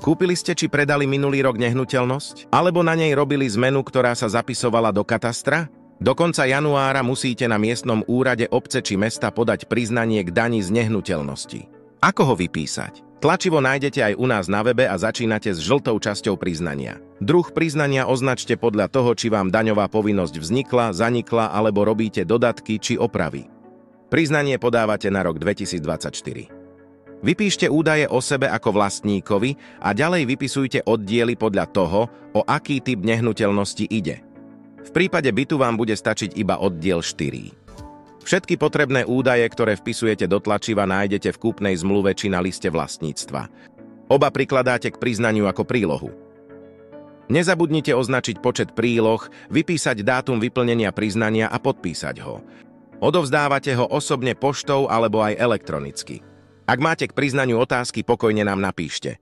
Kúpili ste či predali minulý rok nehnuteľnosť? Alebo na nej robili zmenu, ktorá sa zapisovala do katastra? Do konca januára musíte na miestnom úrade obce či mesta podať priznanie k dani z nehnuteľnosti. Ako ho vypísať? Tlačivo nájdete aj u nás na webe a začínate s žltou časťou priznania. Druh priznania označte podľa toho, či vám daňová povinnosť vznikla, zanikla alebo robíte dodatky či opravy. Priznanie podávate na rok 2024. Vypíšte údaje o sebe ako vlastníkovi a ďalej vypisujte oddiely podľa toho, o aký typ nehnuteľnosti ide. V prípade bytu vám bude stačiť iba oddiel 4. Všetky potrebné údaje, ktoré vpisujete do tlačiva, nájdete v kúpnej zmluve či na liste vlastníctva. Oba prikladáte k priznaniu ako prílohu. Nezabudnite označiť počet príloh, vypísať dátum vyplnenia priznania a podpísať ho. Odovzdávate ho osobne poštou alebo aj elektronicky. Ak máte k priznaniu otázky, pokojne nám napíšte.